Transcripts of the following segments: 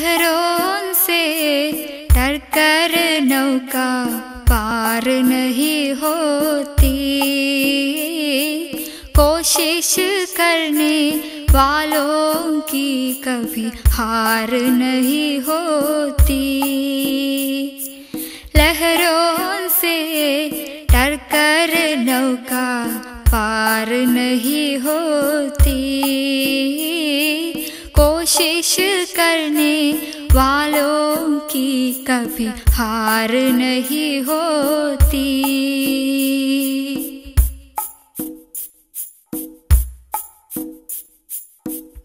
लहरों से डर कर नौका पार नहीं होती, कोशिश करने वालों की कभी हार नहीं होती। लहरों से डर कर नौका पार नहीं होती, कोशिश करने वालों की कभी हार नहीं होती।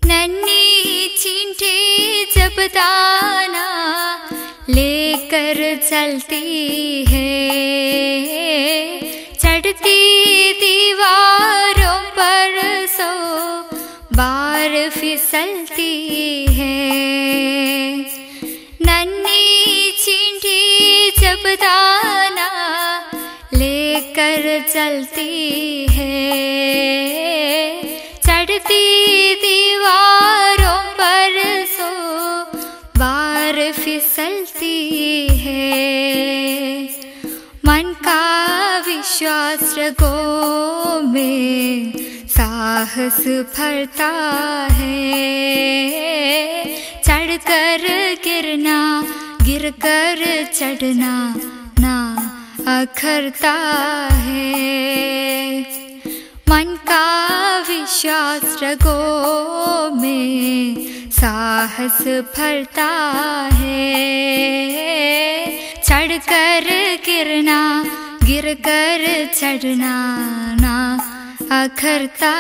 नन्ही चींटी जब दाना लेकर चलती है, चढ़ती दीवारों पर 100 बार फिसलती है। नन्ही चींटी जब दाना लेकर चलती है, चढ़ती दीवारों पर 100 बार फिसलती है। मन का विश्वास रगों में साहस भरता है, चढ़कर गिरना गिरकर चढ़ना ना अखरता है। मन का विश्वास रगों में साहस भरता है, चढ़कर गिरना गिरकर चढ़ना ना अखरता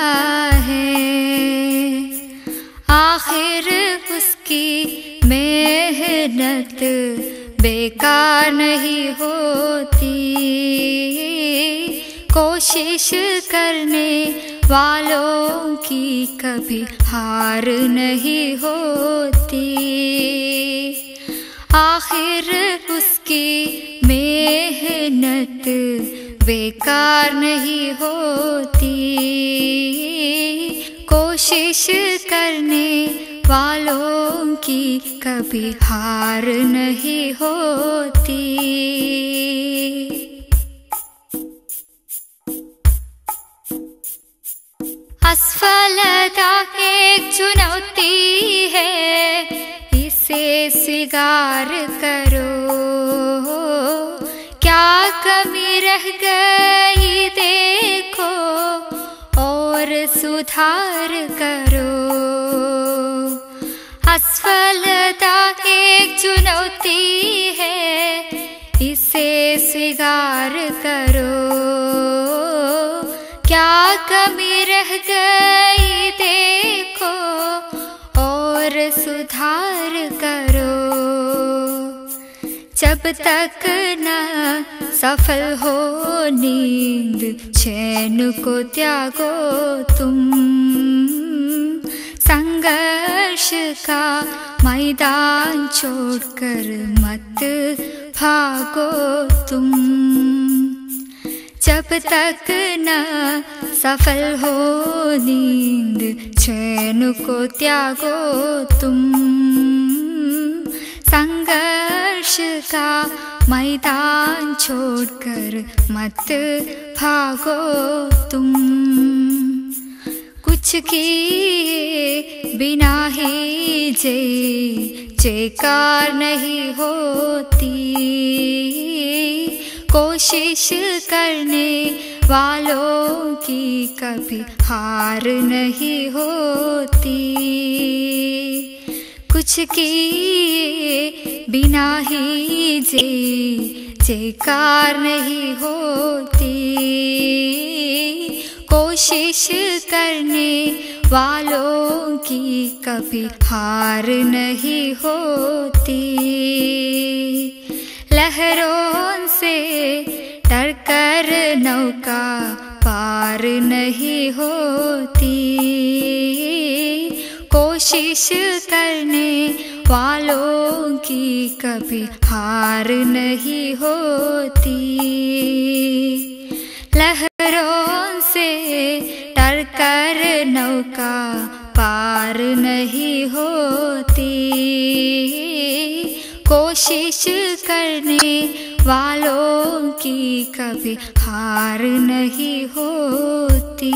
है। आखिर उसकी मेहनत बेकार नहीं होती, कोशिश करने वालों की कभी हार नहीं होती। आखिर उसकी मेहनत बेकार नहीं होती, कोशिश करने वालों की कभी हार नहीं होती। असफलता एक चुनौती है, इसे स्वीकार करो। क्या कमी रह गई देखो और सुधार करो। असफलता एक चुनौती है, इसे स्वीकार करो। क्या कमी रह गई देखो और सुधार करो। जब तक न सफल हो नींद चैन को त्यागो तुम, संघर्ष का मैदान छोड़कर मत भागो तुम। जब तक न सफल हो नींद चैन को त्यागो तुम, संघर्ष का मैदान छोड़कर मत भागो तुम। कुछ किए बिना ही जयकार नहीं होती, कोशिश करने वालों की कभी हार नहीं होती। कुछ किए बिना ही जयकार नहीं होती, कोशिश करने वालों की कभी हार नहीं होती। लहरों से डर कर नौका पार नहीं होती, कोशिश करने वालों की कभी हार नहीं होती। लहरों से डर कर नौका पार नहीं होती। कोशिश करने वालों की कभी हार नहीं होती।